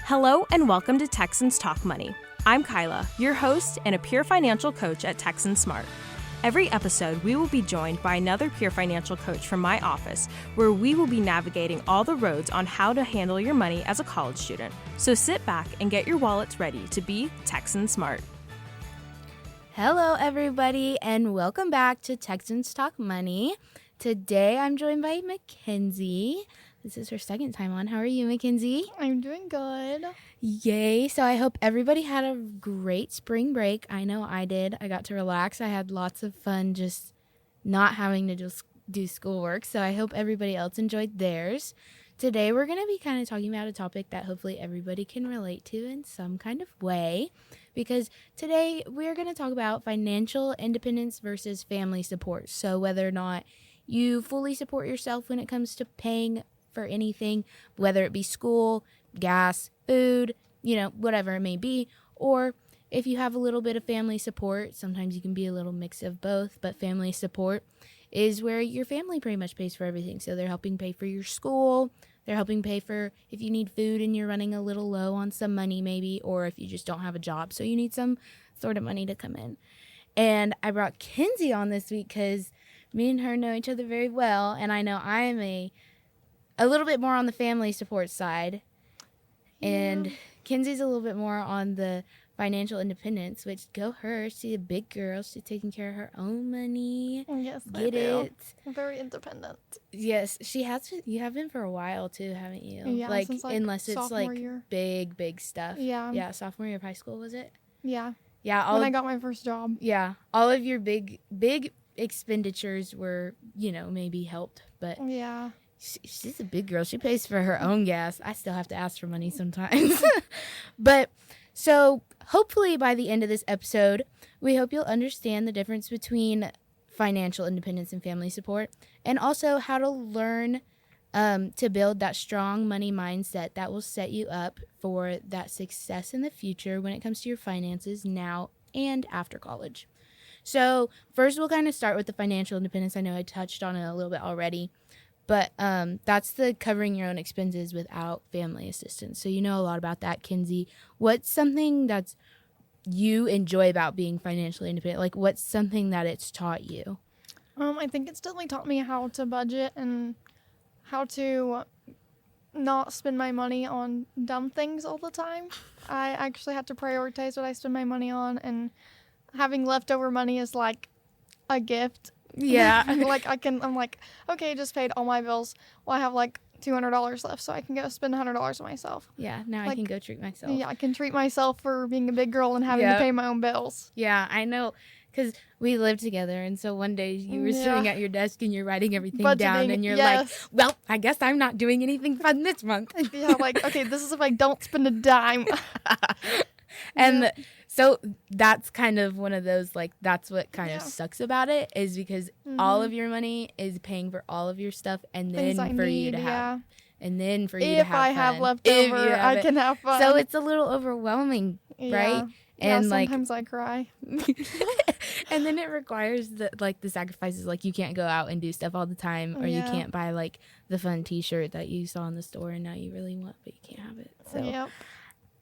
Hello and welcome to Texans Talk Money. I'm Kyla, your host and a peer financial coach at Texan Smart. Every episode, we will be joined by another peer financial coach from my office, where we will be navigating all the roads on how to handle your money as a college student. So sit back and get your wallets ready to be Texan Smart. Hello, everybody, and welcome back to Texans Talk Money. Today, I'm joined by Mackenzie. This is her second time on. How are you, Mackenzie? I'm doing good. Yay. So I hope everybody had a great spring break. I know I did. I got to relax. I had lots of fun just not having to just do schoolwork. So I hope everybody else enjoyed theirs. Today, we're going to be kind of talking about a topic that hopefully everybody can relate to in some kind of way. Because today, we're going to talk about financial independence versus family support. So whether or not you fully support yourself when it comes to paying for anything, whether it be school, gas, food, whatever it may be, or if you have a little bit of family support, sometimes you can be a little mix of both, but family support is where your family pretty much pays for everything. So they're helping pay for your school, they're helping pay for if you need food and you're running a little low on some money maybe, or if you just don't have a job, so you need some sort of money to come in. And I brought Kenzie on this week because me and her know each other very well, and I know I am a little bit more on the family support side, and Kenzie's a little bit more on the financial independence, which go her. She's a big girl. She's taking care of her own money. Yes, Get I do. it? I'm very independent. Yes, she has. You have been for a while too, haven't you? Yeah, since, unless it's sophomore like year. big stuff. Yeah. Sophomore year of high school, was it? Yeah. Yeah. When I got my first job. Yeah, all of your big expenditures were, maybe helped, but Yeah. She's a big girl. She pays for her own gas. I still have to ask for money sometimes. But so hopefully by the end of this episode, we hope you'll understand the difference between financial independence and family support, and also how to learn to build that strong money mindset that will set you up for that success in the future when it comes to your finances now and after college. So first, we'll kind of start with the financial independence. I know I touched on it a little bit already. But that's the covering your own expenses without family assistance. So you know a lot about that, Kenzie. What's something that's you enjoy about being financially independent? Like, what's something that it's taught you? I think it's definitely taught me how to budget and how to not spend my money on dumb things all the time. I actually have to prioritize what I spend my money on, and having leftover money is like a gift. Yeah. I'm like, okay, I just paid all my bills. Well, I have like $200 left, so I can go spend $100 on myself. Yeah, now I can go treat myself. Yeah, I can treat myself for being a big girl and having to pay my own bills. Yeah, I know, because we live together, and so one day you were sitting at your desk and you're writing everything down, and you're like, well, I guess I'm not doing anything fun this month. Yeah, like, okay, this is if I don't spend a dime. And so that's kind of one of those, like, that's what kind of sucks about it, is because all of your money is paying for all of your stuff, and then for you to have, and then for you to have fun. If I have leftover, I can have fun. So it's a little overwhelming, right? And sometimes I cry. And then it requires the sacrifices, like you can't go out and do stuff all the time, or you can't buy like the fun t-shirt that you saw in the store and now you really want, but you can't have it. So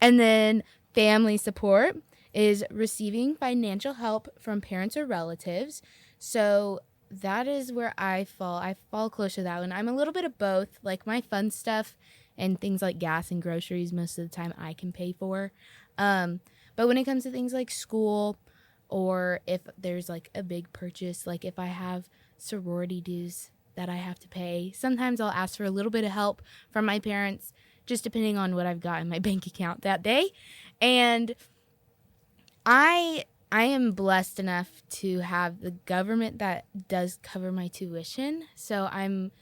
And then family support is receiving financial help from parents or relatives. So that is where I fall. I fall close to that one. I'm a little bit of both. Like my fun stuff and things like gas and groceries, most of the time I can pay for. But when it comes to things like school, or if there's like a big purchase, like if I have sorority dues that I have to pay, sometimes I'll ask for a little bit of help from my parents, just depending on what I've got in my bank account that day. And I am blessed enough to have the government that does cover my tuition. So I'm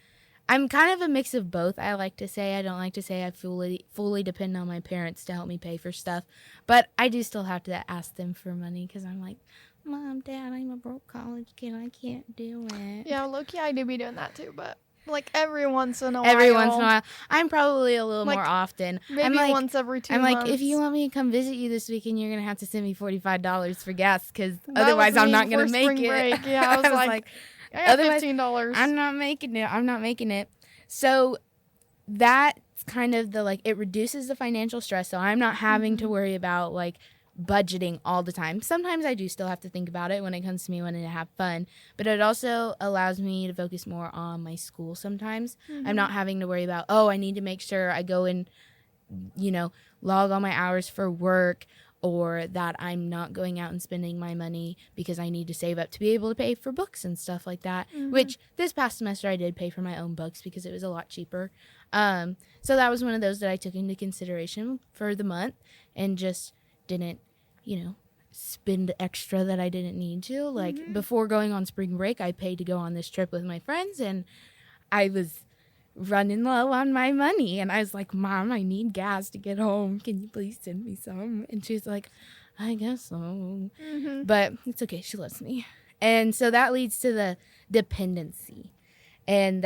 kind of a mix of both, I like to say. I don't like to say I fully depend on my parents to help me pay for stuff. But I do still have to ask them for money because I'm like, Mom, Dad, I'm a broke college kid. I can't do it. Yeah, low-key, I do be doing that too, but like every once in a while. I'm probably a little more often. Maybe once every 2 months. I'm like, if you want me to come visit you this weekend, you're going to have to send me $45 for gas because otherwise I'm not going to make it. Break. Yeah, I was like I got $15. I'm not making it. So that that's kind of the, like, it reduces the financial stress. So I'm not having to worry about, like, budgeting all the time. Sometimes I do still have to think about it when it comes to me wanting to have fun, but it also allows me to focus more on my school sometimes. I'm not having to worry about, I need to make sure I go and, log all my hours for work, or that I'm not going out and spending my money because I need to save up to be able to pay for books and stuff like that, which this past semester I did pay for my own books because it was a lot cheaper. So that was one of those that I took into consideration for the month and just didn't, spend extra that I didn't need to. Like, before going on spring break, I paid to go on this trip with my friends, and I was running low on my money, and I was like, Mom, I need gas to get home. Can you please send me some? And she's like, I guess so. But it's okay. She loves me. And so that leads to the dependency, and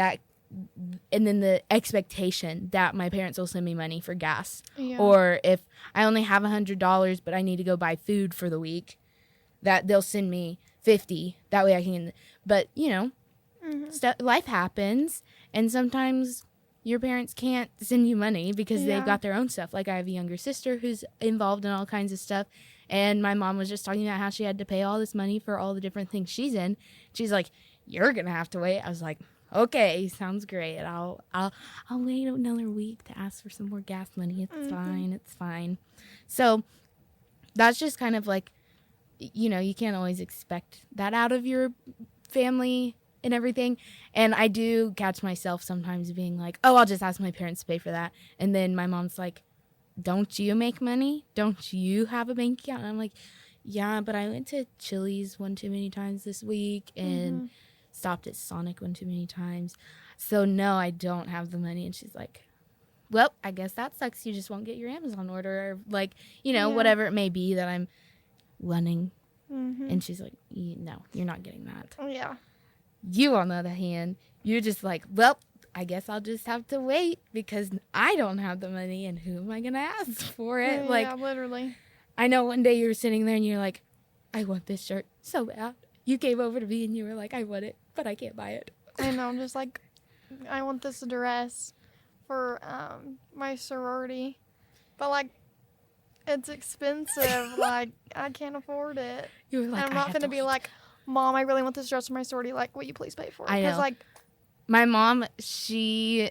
then the expectation that my parents will send me money for gas. Yeah. Or if I only have $100, but I need to go buy food for the week, that they'll send me $50. That way I can, but life happens. And sometimes your parents can't send you money because they've got their own stuff. Like, I have a younger sister who's involved in all kinds of stuff. And my mom was just talking about how she had to pay all this money for all the different things she's in. She's like, you're going to have to wait. I was like, okay, sounds great. I'll wait another week to ask for some more gas money. It's fine. So that's just kind of like, you can't always expect that out of your family and everything. And I do catch myself sometimes being like, I'll just ask my parents to pay for that. And then my mom's like, don't you make money? Don't you have a bank account? And I'm like, yeah, but I went to Chili's one too many times this week and stopped at Sonic one too many times. So no, I don't have the money. And she's like, well, I guess that sucks. You just won't get your Amazon order, or like, whatever it may be that I'm wanting. And she's like, no, you're not getting that. Yeah. You, on the other hand, you're just like, well, I guess I'll just have to wait because I don't have the money, and who am I going to ask for it? Yeah, like, literally. I know one day you were sitting there and you're like, I want this shirt so bad. You came over to me and you were like, I want it, but I can't buy it. I know, I'm just like, I want this dress for my sorority, but like, it's expensive. Like, I can't afford it. You were like, I'm not going to be like, Mom, I really want this dress for my sorority. Like, will you please pay for it? I know. Like, my mom, she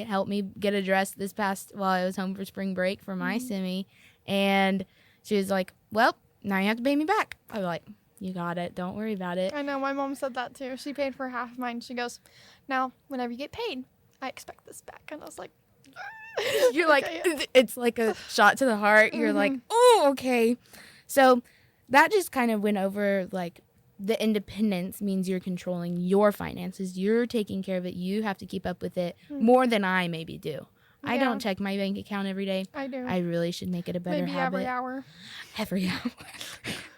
helped me get a dress this past while I was home for spring break for my semi. And she was like, well, now you have to pay me back. I was like, you got it. Don't worry about it. I know. My mom said that too. She paid for half of mine. She goes, now, whenever you get paid, I expect this back. And I was like, you're like, okay. It's like a shot to the heart. You're like, oh, okay. So that just kind of went over, like, the independence means you're controlling your finances. You're taking care of it. You have to keep up with it more than I maybe do. Yeah. I don't check my bank account every day. I do. I really should make it a better maybe habit. Every hour. Every hour.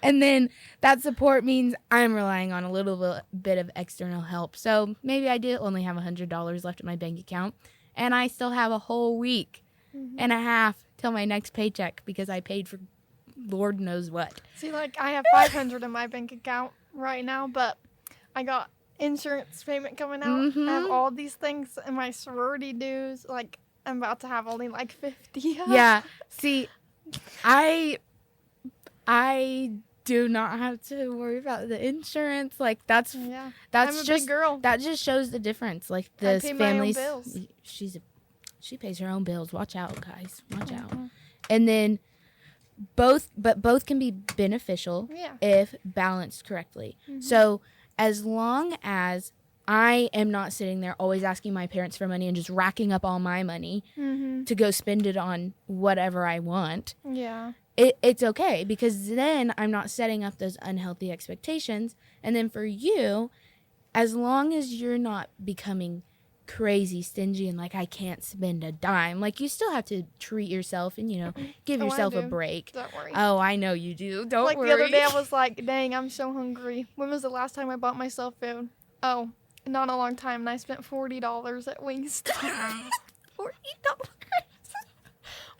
And then that support means I'm relying on a little bit of external help. So maybe I do only have $100 left in my bank account, and I still have a whole week and a half till my next paycheck because I paid for Lord knows what. See, like, I have $500 in my bank account right now, but I got insurance payment coming out. I have all these things in my sorority dues. Like, I'm about to have only like 50. Yeah. See, I do not have to worry about the insurance. Like, that's I'm a just big girl. That just shows the difference. Like, the I pay families, my own bills. She pays her own bills. Watch out, guys. Watch out. And then both can be beneficial if balanced correctly. So as long as I am not sitting there always asking my parents for money and just racking up all my money to go spend it on whatever I want, it's okay, because then I'm not setting up those unhealthy expectations. And then for you, as long as you're not becoming crazy stingy and like, I can't spend a dime, like, you still have to treat yourself and give yourself a break. Don't worry. Oh, I know you do. Don't worry. Like, the other day I was like, dang, I'm so hungry. When was the last time I bought myself food? Oh, not a long time, and I spent $40 at Wingstop. $40.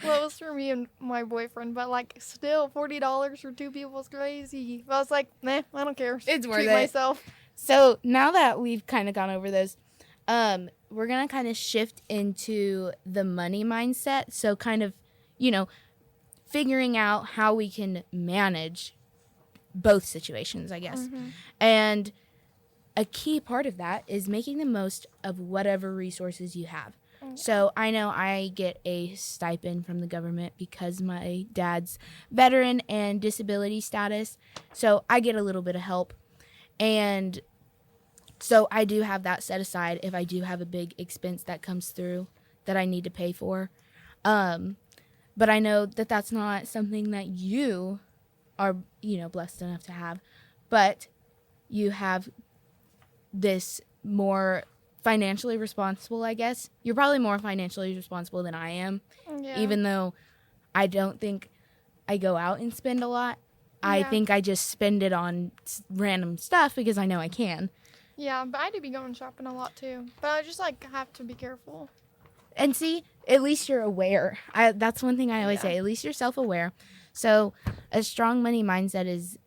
Well, it was for me and my boyfriend, but like, still $40 for two people is crazy. But I was like, nah, I don't care. It's worth Treat it. myself. So now that we've kind of gone over those, we're going to kind of shift into the money mindset. So kind of, figuring out how we can manage both situations, I guess. Mm-hmm. And a key part of that is making the most of whatever resources you have. Okay. So I know I get a stipend from the government because my dad's veteran and disability status. So I get a little bit of help. And so I do have that set aside if I do have a big expense that comes through that I need to pay for. But I know that that's not something that you are, blessed enough to have. But you have this more financially responsible, I guess. You're probably more financially responsible than I am. Yeah. Even though I don't think I go out and spend a lot. I Yeah. think I just spend it on random stuff because I know I can. Yeah, but I do be going shopping a lot too. But I just have to be careful. And see, at least you're aware. That's one thing I always say. At least you're self-aware. So a strong money mindset is,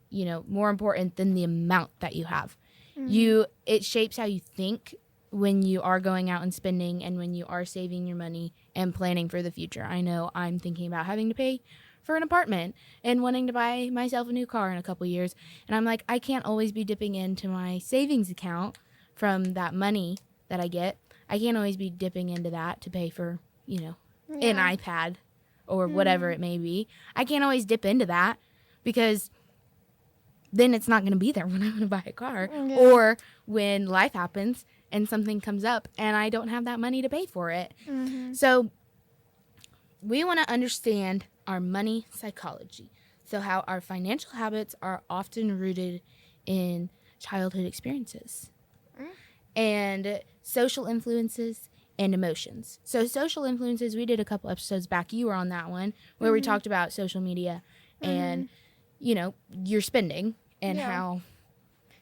more important than the amount that you have. Mm-hmm. It shapes how you think when you are going out and spending and when you are saving your money and planning for the future. I know I'm thinking about having to pay for an apartment and wanting to buy myself a new car in a couple years. And I'm like, I can't always be dipping into my savings account from that money that I get. I can't always be dipping into that to pay for, an iPad or whatever it may be. I can't always dip into that because then it's not going to be there when I'm going to buy a car or when life happens and something comes up and I don't have that money to pay for it. Mm-hmm. So we want to understand our money psychology. So how our financial habits are often rooted in childhood experiences and social influences and emotions. So social influences, we did a couple episodes back. You were on that one where we talked about social media and, your spending and how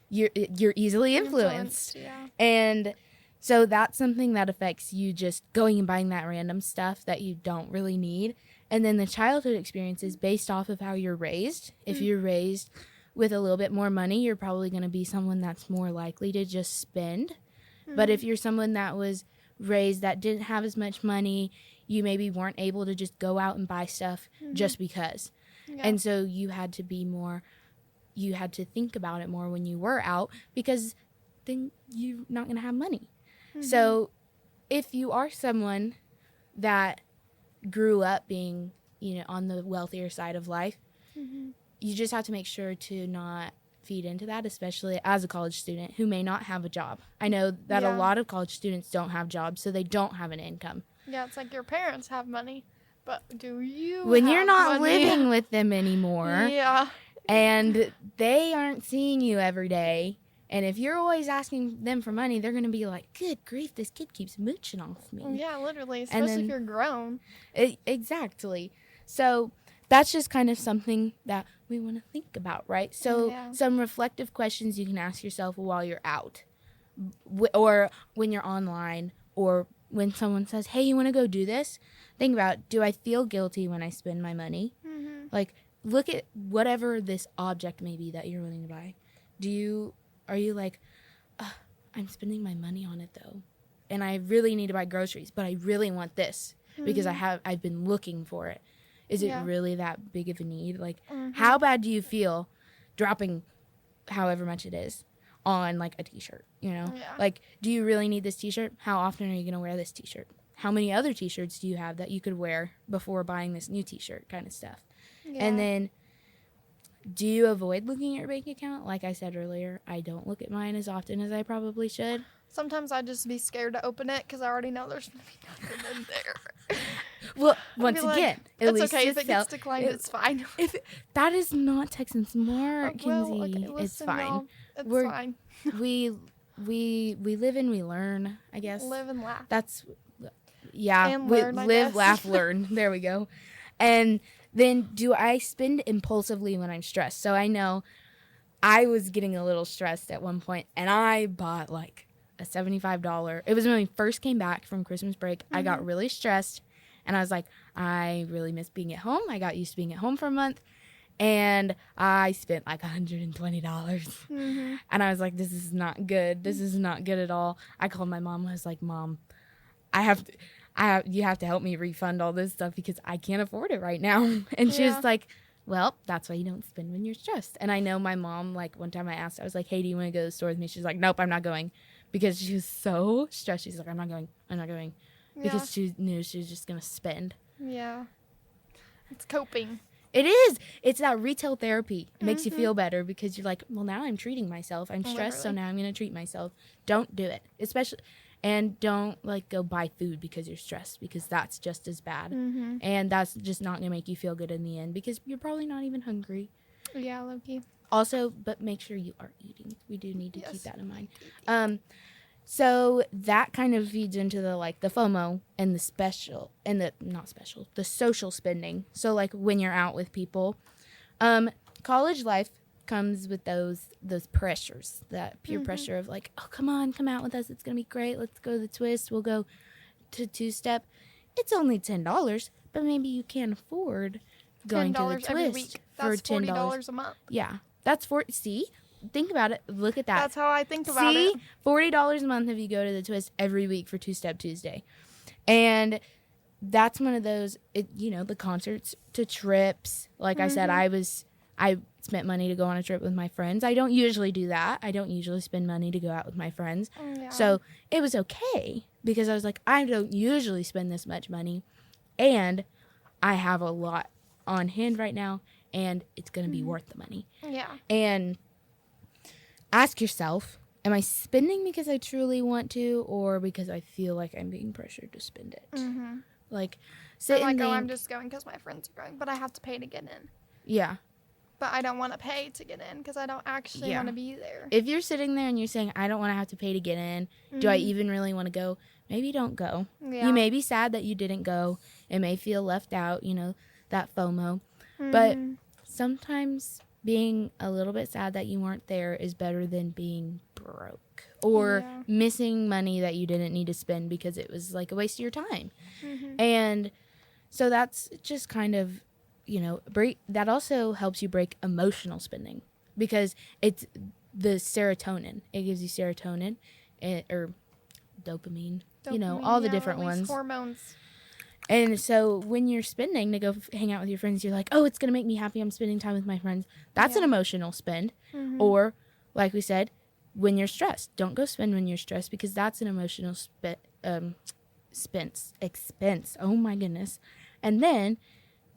you're easily influenced. Yeah. And so that's something that affects you just going and buying that random stuff that you don't really need. And then the childhood experiences based off of how you're raised. If you're raised with a little bit more money, you're probably going to be someone that's more likely to just spend. But if you're someone that was raised that didn't have as much money, you maybe weren't able to just go out and buy stuff just because. Yeah. And so you had to think about it more when you were out because then you're not going to have money. So if you are someone that grew up being, on the wealthier side of life, you just have to make sure to not feed into that, especially as a college student who may not have a job. I know that a lot of college students don't have jobs, so they don't have an income. Yeah, it's like your parents have money, but do you When have you're not money? living with them anymore Yeah. and they aren't seeing you every day, and if you're always asking them for money, they're going to be like, good grief, this kid keeps mooching off me. Yeah, literally, especially if you're grown. Exactly. So that's just kind of something that we want to think about, right? So some reflective questions you can ask yourself while you're out or when you're online or when someone says, hey, you want to go do this? Think about, do I feel guilty when I spend my money? Like, look at whatever this object may be that you're willing to buy. Are you like, I'm spending my money on it though, and I really need to buy groceries, but I really want this because I've been looking for it. Is it really that big of a need? Like, how bad do you feel dropping however much it is on like a t-shirt, Yeah. Like, do you really need this t-shirt? How often are you going to wear this t-shirt? How many other t-shirts do you have that you could wear before buying this new t-shirt kind of stuff? Yeah. And then, do you avoid looking at your bank account? Like I said earlier, I don't look at mine as often as I probably should. Sometimes I'd just be scared to open it because I already know there's going to be nothing in there. Well, once again, at it's least okay. If it's it gets declined, it's fine. That is not Texan Smart, Well, Kinsey. okay, listen, It's fine. y'all, it's We're- fine. we live and we learn, I guess. Live and laugh. That's And we learn, I live, guess. laugh, learn. There we go. And then do I spend impulsively when I'm stressed? So I know I was getting a little stressed at one point and I bought like a $75. It was when we first came back from Christmas break. I got really stressed and I was like, I really miss being at home. I got used to being at home for a month And I spent like $120. And I was like, this is not good. This is not good at all. I called my mom. I was like, Mom, you have to help me refund all this stuff because I can't afford it right now. And she was like, well, that's why you don't spend when you're stressed. And I know my mom, like one time I asked, I was like, hey, do you want to go to the store with me? She's like, nope, I'm not going, because she was so stressed. She's like, I'm not going. Because she knew she was just going to spend. Yeah. It's coping. It is. It's that retail therapy. It makes you feel better because you're like, well, now I'm treating myself. I'm stressed, so now I'm going to treat myself. Don't do it. And don't like go buy food because you're stressed, because that's just as bad. And that's just not going to make you feel good in the end because you're probably not even hungry. Yeah, low-key. Also, but make sure you are eating. We do need to keep that in mind. So that kind of feeds into the FOMO and the social spending. So like when you're out with people, college life comes with those pressures, that peer pressure of like, oh, come on, come out with us. It's going to be great. Let's go to the Twist. We'll go to Two-Step. It's only $10, but maybe you can't afford going to the Twist every week. That's for $40 a month. Yeah. That's see? Think about it. Look at that. That's how I think about it. See? $40 a month if you go to the Twist every week for Two-Step Tuesday. And that's one of those, the concerts to trips. Like I said, I spent money to go on a trip with my friends. I don't usually do that. I don't usually spend money to go out with my friends. Yeah. So it was okay because I was like, I don't usually spend this much money. And I have a lot on hand right now, and it's going to be worth the money. Yeah. And ask yourself, am I spending because I truly want to, or because I feel like I'm being pressured to spend it? Like, sit and think. I'm just going because my friends are going, but I have to pay to get in. Yeah. But I don't want to pay to get in because I don't actually want to be there. If you're sitting there and you're saying, I don't want to have to pay to get in, do I even really want to go? Maybe don't go. Yeah. You may be sad that you didn't go. It may feel left out, that FOMO. But sometimes being a little bit sad that you weren't there is better than being broke or missing money that you didn't need to spend because it was like a waste of your time. And so that's just kind of, that also helps you break emotional spending because it's the serotonin. It gives you serotonin or dopamine, all the different ones. Hormones. And so when you're spending to go hang out with your friends, you're like, oh, it's going to make me happy. I'm spending time with my friends. That's an emotional spend. Or, like we said, when you're stressed. Don't go spend when you're stressed because that's an emotional expense. Oh, my goodness. And then,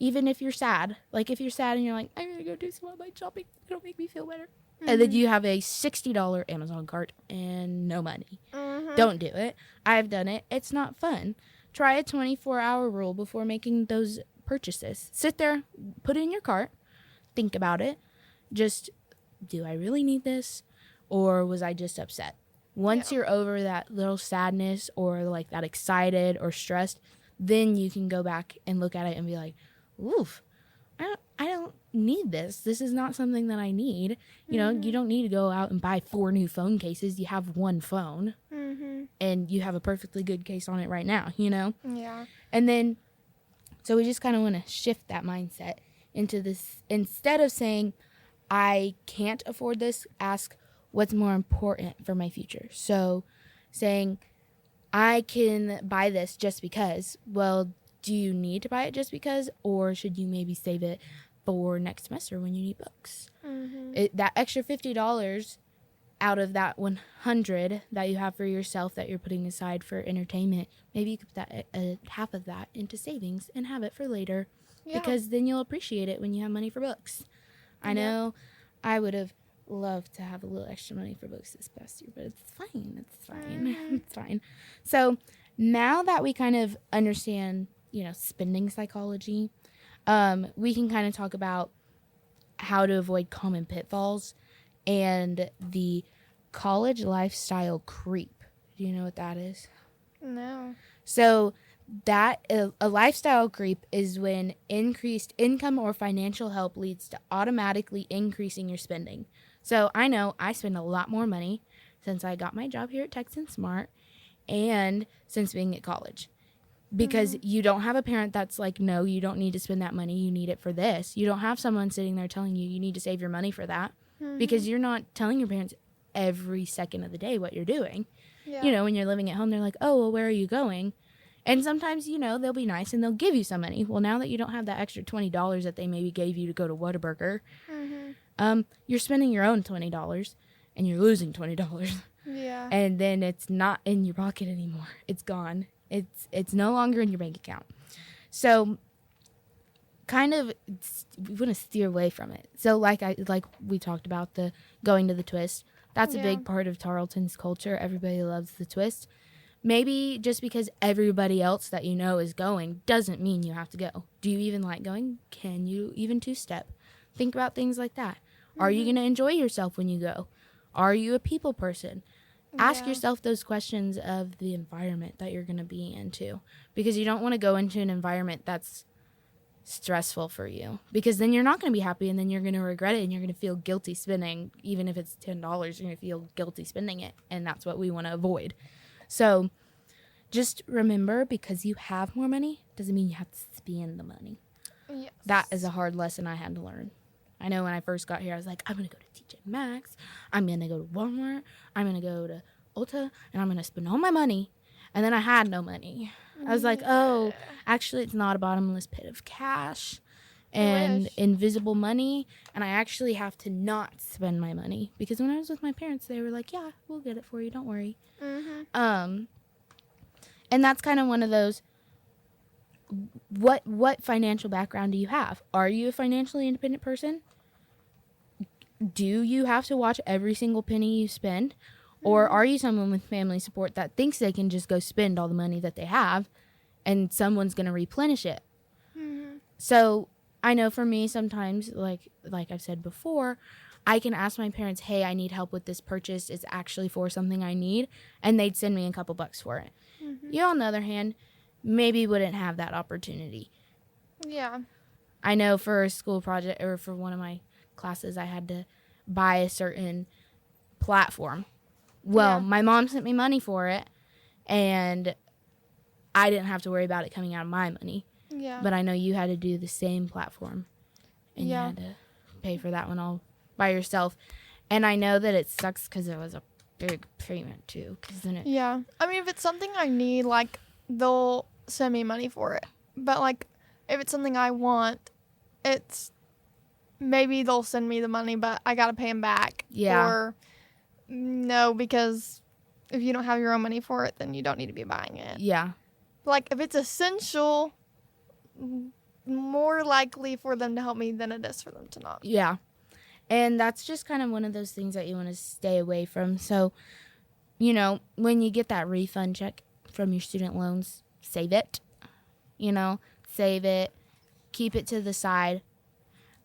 even if you're sad, like if you're sad and you're like, I'm going to go do some online shopping. It'll make me feel better. And then you have a $60 Amazon cart and no money. Don't do it. I've done it. It's not fun. Try a 24-hour rule before making those purchases. Sit there, put it in your cart, think about it. Just, do I really need this? Or was I just upset? Once you're over that little sadness or like that excited or stressed, then you can go back and look at it and be like, oof, I don't need this. This is not something that I need. You don't need to go out and buy 4 new phone cases. You have one phone and you have a perfectly good case on it right now, Yeah. And then, so we just kind of want to shift that mindset into this. Instead of saying, I can't afford this, ask what's more important for my future. So saying, I can buy this just because, well, do you need to buy it just because, or should you maybe save it for next semester when you need books? That extra $50 out of that $100 that you have for yourself that you're putting aside for entertainment, maybe you could put that half of that into savings and have it for later, because then you'll appreciate it when you have money for books. I know I would have loved to have a little extra money for books this past year, but it's fine. It's fine. So now that we kind of understand, spending psychology, we can kind of talk about how to avoid common pitfalls and the college lifestyle creep. Do you know what that is? No. So that a lifestyle creep is when increased income or financial help leads to automatically increasing your spending. So I know I spend a lot more money since I got my job here at Texan Smart and since being at college. because you don't have a parent that's like, no, you don't need to spend that money. You need it for this. You don't have someone sitting there telling you you need to save your money for that, because you're not telling your parents every second of the day what you're doing. Yeah. You know, when you're living at home, they're like, oh, well, where are you going? And sometimes, you know, they'll be nice and they'll give you some money. Well, now that you don't have that extra $20 that they maybe gave you to go to Whataburger, you're spending your own $20 and you're losing $20. Yeah. And then it's not in your pocket anymore. It's gone. It's no longer in your bank account. So kind of we want to steer away from it. So like we talked about, the going to the twist. That's a big part of Tarleton's culture. Everybody loves the twist. Maybe just because everybody else that you know is going doesn't mean you have to go. Do you even like going? Can you even two-step? Think about things like that. Are you going to enjoy yourself when you go? Are you a people person? Ask yourself those questions of the environment that you're going to be into, because you don't want to go into an environment that's stressful for you, because then you're not going to be happy, and then you're going to regret it, and you're going to feel guilty spending. Even if it's $10, you're going to feel guilty spending it, and that's what we want to avoid. So just remember, because you have more money doesn't mean you have to spend the money. Yes. That is a hard lesson I had to learn. I know when I first got here, I was like, I'm going to go to TJ Maxx, I'm going to go to Walmart, I'm going to go to Ulta, and I'm going to spend all my money. And then I had no money. I was like, oh, actually, it's not a bottomless pit of cash and invisible money, and I actually have to not spend my money. Because when I was with my parents, they were like, yeah, we'll get it for you, don't worry. And that's kind of one of those, what financial background do you have? Are you a financially independent person? Do you have to watch every single penny you spend? Or are you someone with family support that thinks they can just go spend all the money that they have and someone's going to replenish it? So I know for me, sometimes, like I've said before, I can ask my parents, hey, I need help with this purchase. It's actually for something I need. And they'd send me a couple bucks for it. You, on the other hand, maybe wouldn't have that opportunity. Yeah. I know for a school project or for one of my classes, I had to buy a certain platform. Well, my mom sent me money for it, and I didn't have to worry about it coming out of my money. Yeah. But I know you had to do the same platform, and you had to pay for that one all by yourself. And I know that it sucks because it was a big payment, too. Yeah. I mean, if it's something I need, like, they'll send me money for it. But, like, if it's something I want, it's maybe they'll send me the money, but I got to pay them back. Yeah. Or no, because if you don't have your own money for it, then you don't need to be buying it. Yeah. Like, if it's essential, more likely for them to help me than it is for them to not. Yeah. And that's just kind of one of those things that you want to stay away from. So, you know, when you get that refund check from your student loans, save it. You know, save it. Keep it to the side.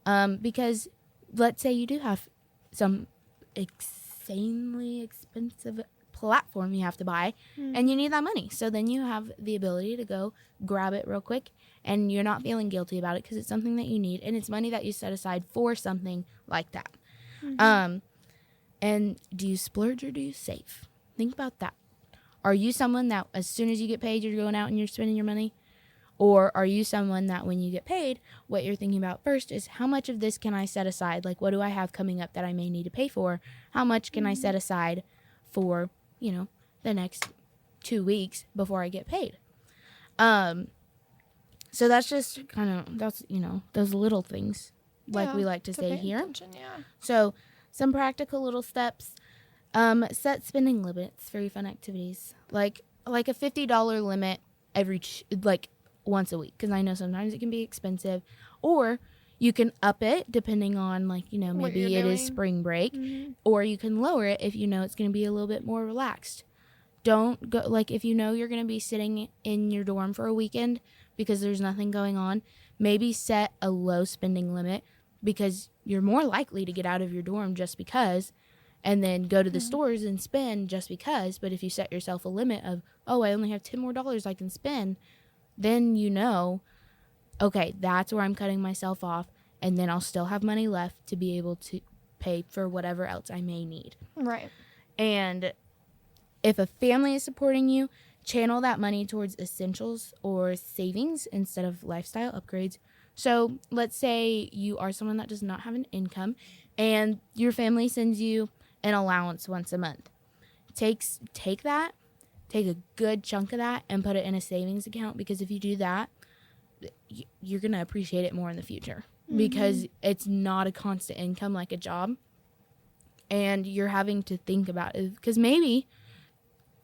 Because let's say you do have some insanely expensive platform you have to buy, and you need that money. So then you have the ability to go grab it real quick, and you're not feeling guilty about it because it's something that you need, and it's money that you set aside for something like that. And do you splurge or do you save? Think about that. Are you someone that as soon as you get paid, you're going out and you're spending your money? Or are you someone that when you get paid, what you're thinking about first is how much of this can I set aside? Like, what do I have coming up that I may need to pay for? How much can I set aside for, you know, the next 2 weeks before I get paid? So that's just kind of, that's, you know, those little things like we like to say here. So some practical little steps. Set spending limits for your fun activities. Like a $50 limit every, once a week, because I know sometimes it can be expensive, or you can up it depending on, like, you know, maybe it is spring break, or you can lower it if you know it's going to be a little bit more relaxed. Don't go, like, if you know you're going to be sitting in your dorm for a weekend because there's nothing going on, maybe set a low spending limit, because you're more likely to get out of your dorm just because, and then go to the stores and spend just because. But if you set yourself a limit of, oh, I only have $10 more I can spend, then you know, okay, that's where I'm cutting myself off, and then I'll still have money left to be able to pay for whatever else I may need. Right. And if a family is supporting you, channel that money towards essentials or savings instead of lifestyle upgrades. So let's say you are someone that does not have an income and your family sends you an allowance once a month. Take a good chunk of that and put it in a savings account, because if you do that, you're going to appreciate it more in the future, because it's not a constant income like a job. And you're having to think about it, because maybe,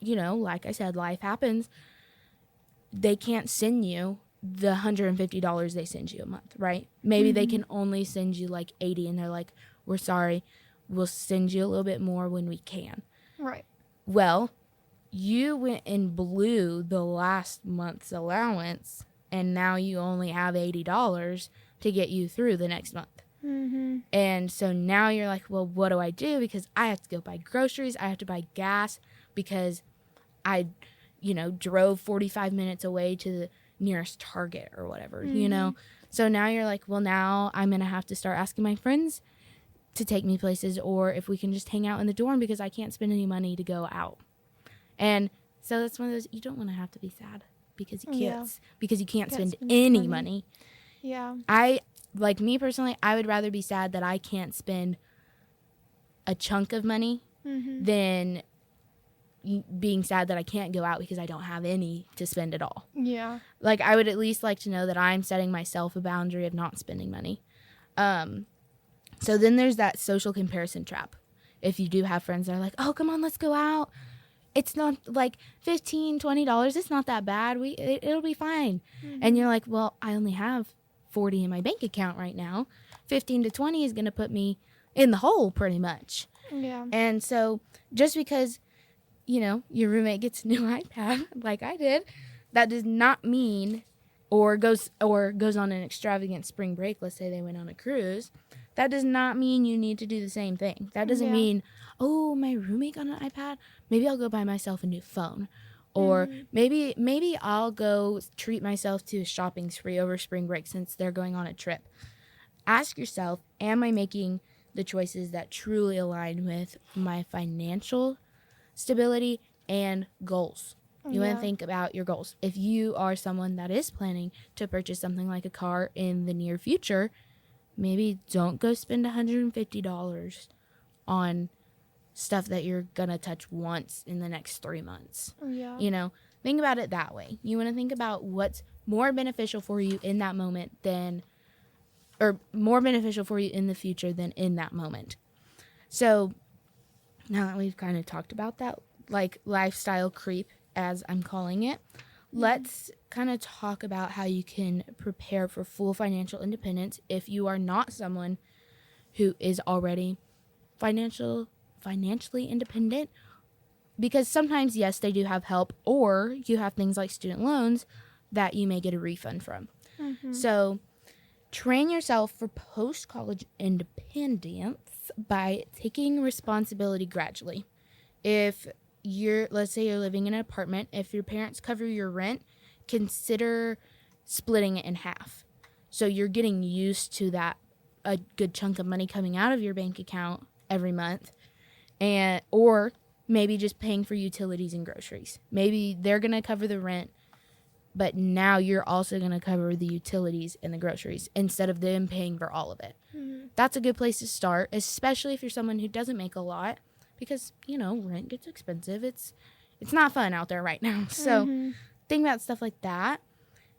like I said, life happens. They can't send you the $150 they send you a month, right? Maybe they can only send you like 80 and they're like, we're sorry, we'll send you a little bit more when we can. Right. Well, you went and blew the last month's allowance, and now you only have $80 to get you through the next month. And so now you're like, well, what do I do? Because I have to go buy groceries. I have to buy gas because I, drove 45 minutes away to the nearest Target or whatever, So now you're like, well, now I'm going to have to start asking my friends to take me places, or if we can just hang out in the dorm because I can't spend any money to go out. And so that's one of those, you don't want to have to be sad because you can't spend any money. Yeah. Like me personally, I would rather be sad that I can't spend a chunk of money than being sad that I can't go out because I don't have any to spend at all. Yeah. Like, I would at least like to know that I'm setting myself a boundary of not spending money. So then there's that social comparison trap. If you do have friends that are like, oh, come on, let's go out. It's not like $15, $20. It's not that bad. It'll be fine. And you're like, well, I only have $40 in my bank account right now. 15 to 20 is going to put me in the hole pretty much. Yeah. And so just because, your roommate gets a new iPad like I did, that does not mean, or goes on an extravagant spring break. Let's say they went on a cruise. That does not mean you need to do the same thing. That doesn't mean, oh, my roommate got an iPad. Maybe I'll go buy myself a new phone. Or maybe I'll go treat myself to a shopping spree over spring break since they're going on a trip. Ask yourself, am I making the choices that truly align with my financial stability and goals? You want to think about your goals. If you are someone that is planning to purchase something like a car in the near future, maybe don't go spend $150 on stuff that you're going to touch once in the next 3 months. Yeah. Think about it that way. You want to think about what's more beneficial for you in that moment or more beneficial for you in the future than in that moment. So now that we've kind of talked about that, like lifestyle creep, as I'm calling it, let's kind of talk about how you can prepare for full financial independence if you are not someone who is already financially independent. Because sometimes, yes, they do have help, or you have things like student loans that you may get a refund from. So train yourself for post-college independence by taking responsibility gradually. Let's say you're living in an apartment, if your parents cover your rent, consider splitting it in half. So you're getting used to that, a good chunk of money coming out of your bank account every month, or maybe just paying for utilities and groceries. Maybe they're going to cover the rent, but now you're also going to cover the utilities and the groceries instead of them paying for all of it. That's a good place to start, especially if you're someone who doesn't make a lot, because, rent gets expensive. It's not fun out there right now. So think about stuff like that.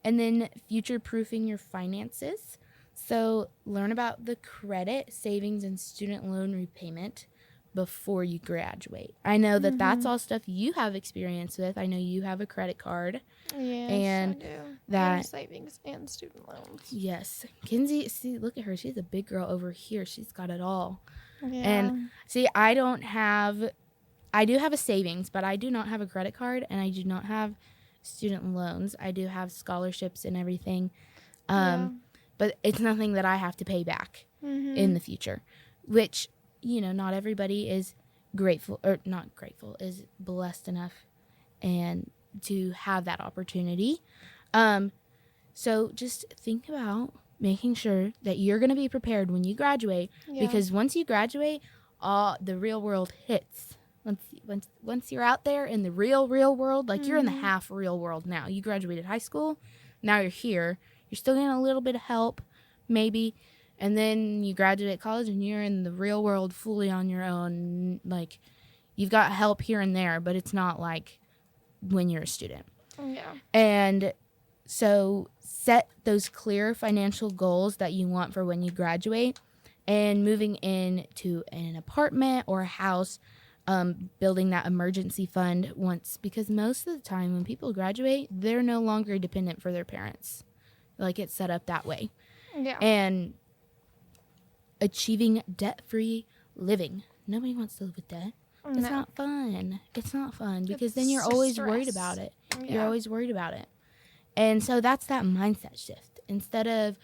And then future-proofing your finances. So learn about the credit, savings, and student loan repayment before you graduate. I know that that's all stuff you have experience with. I know you have a credit card. Yes, and I do. That and savings and student loans. Yes. Kinsey, see, look at her. She's a big girl over here. She's got it all. Yeah. And see, I do have a savings, but I do not have a credit card, and I do not have student loans. I do have scholarships and everything. But it's nothing that I have to pay back in the future, which, not everybody is is blessed enough and to have that opportunity. So just think about making sure that you're going to be prepared when you graduate, because once you graduate, the real world hits. Once you're out there in the real world, like you're in the half real world now. You graduated high school, now you're here. You're still getting a little bit of help, maybe, and then you graduate college and you're in the real world fully on your own. Like, you've got help here and there, but it's not like when you're a student. Yeah. And so set those clear financial goals that you want for when you graduate, and moving into an apartment or a house, building that emergency fund once, because most of the time when people graduate, they're no longer dependent for their parents. Like, it's set up that way. Yeah. And achieving debt-free living. Nobody wants to live with debt. It's not fun. It's not fun because then you're always worried about it. Yeah. You're always worried about it. And so that's that mindset shift. Instead of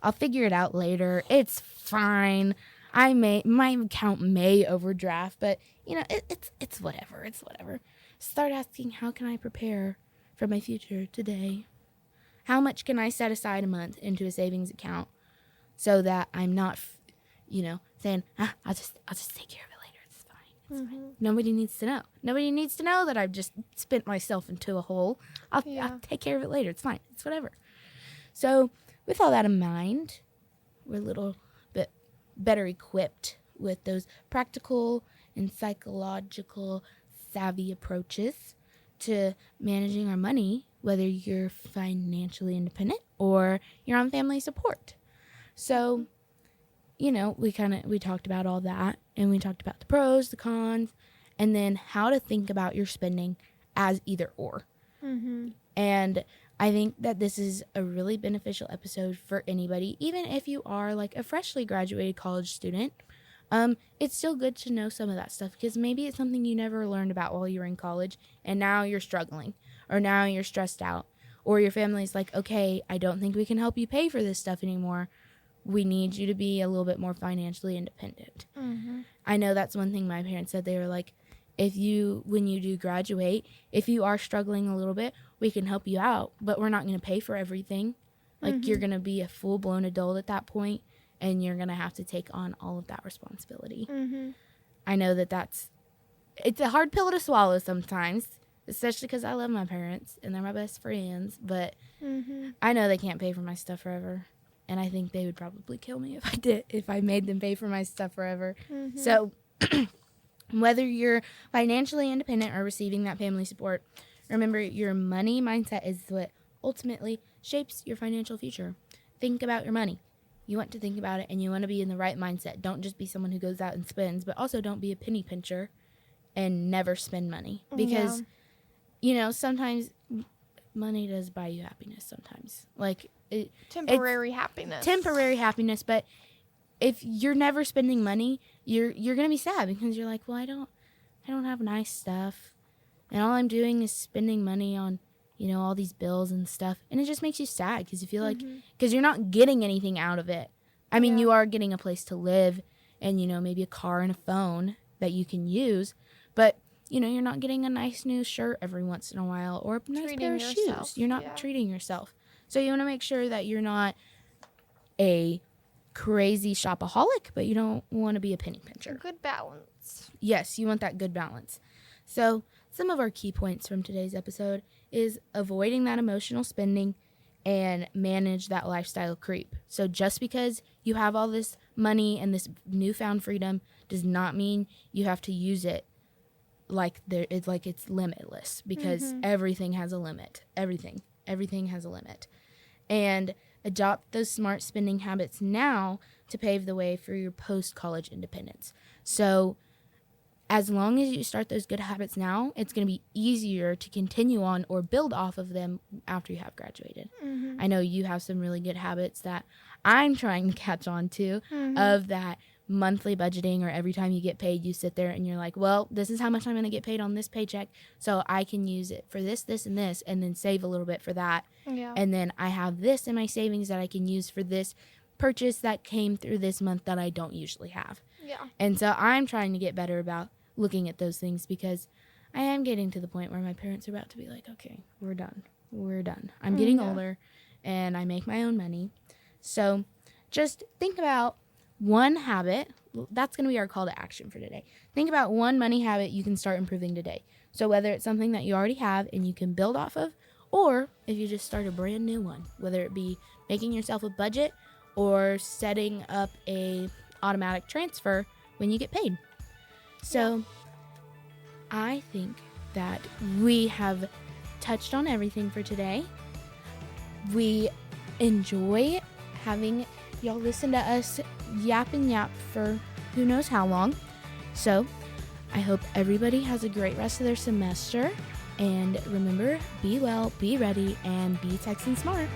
I'll figure it out later. It's fine. My account may overdraft, but it's whatever. It's whatever. Start asking, how can I prepare for my future today? How much can I set aside a month into a savings account so that I'm not, saying, I'll just take care of it later. It's fine. It's fine. Nobody needs to know. Nobody needs to know that I've just spent myself into a hole. I'll take care of it later. It's fine. It's whatever. So with all that in mind, we're a little bit better equipped with those practical and psychological savvy approaches to managing our money, whether you're financially independent or you're on family support. So, we talked about all that, and we talked about the pros, the cons, and then how to think about your spending as either or. And I think that this is a really beneficial episode for anybody, even if you are like a freshly graduated college student. It's still good to know some of that stuff, because maybe it's something you never learned about while you were in college, and now you're struggling, or now you're stressed out, or your family's like, okay, I don't think we can help you pay for this stuff anymore. We need you to be a little bit more financially independent. I know that's one thing my parents said. They were like, when you do graduate, if you are struggling a little bit, we can help you out, but we're not going to pay for everything. Like, you're going to be a full-blown adult at that point, and you're going to have to take on all of that responsibility. I know it's a hard pill to swallow sometimes, especially because I love my parents, and they're my best friends, but I know they can't pay for my stuff forever, and I think they would probably kill me if I made them pay for my stuff forever. So whether you're financially independent or receiving that family support, remember, your money mindset is what ultimately shapes your financial future. Think about your money. You want to think about it, and you want to be in the right mindset. Don't just be someone who goes out and spends, but also don't be a penny pincher and never spend money. Because, sometimes money does buy you happiness sometimes. Like, temporary happiness. Temporary happiness, but if you're never spending money, you're going to be sad, because you're like, well, I don't have nice stuff, and all I'm doing is spending money on, all these bills and stuff, and it just makes you sad, because you feel like, because you're not getting anything out of it. I mean, you are getting a place to live, and, maybe a car and a phone that you can use, but, you're not getting a nice new shirt every once in a while, or a nice pair of shoes. You're not treating yourself. So you want to make sure that you're not a crazy shopaholic, but you don't want to be a penny pincher. A good balance. Yes, you want that good balance. So some of our key points from today's episode is avoiding that emotional spending and manage that lifestyle creep. So just because you have all this money and this newfound freedom does not mean you have to use it like it's limitless, because everything has a limit. Everything has a limit. And adopt those smart spending habits now to pave the way for your post-college independence. So as long as you start those good habits now, it's going to be easier to continue on or build off of them after you have graduated. I know you have some really good habits that I'm trying to catch on to, of that monthly budgeting, or every time you get paid, you sit there and you're like, well, this is how much I'm going to get paid on this paycheck, so I can use it for this, this, and this, and then save a little bit for that. And then I have this in my savings that I can use for this purchase that came through this month that I don't usually have. And so I'm trying to get better about looking at those things, because I am getting to the point where my parents are about to be like, okay, we're done. I'm getting older, and I make my own money. So just think about one habit, that's going to be our call to action for today. Think about one money habit you can start improving today. So whether it's something that you already have and you can build off of, or if you just start a brand new one, whether it be making yourself a budget or setting up a automatic transfer when you get paid. So I think that we have touched on everything for today. We enjoy having y'all listen to us yap and yap for who knows how long. So I hope everybody has a great rest of their semester. And remember, be well, be ready, and be Texan Smart.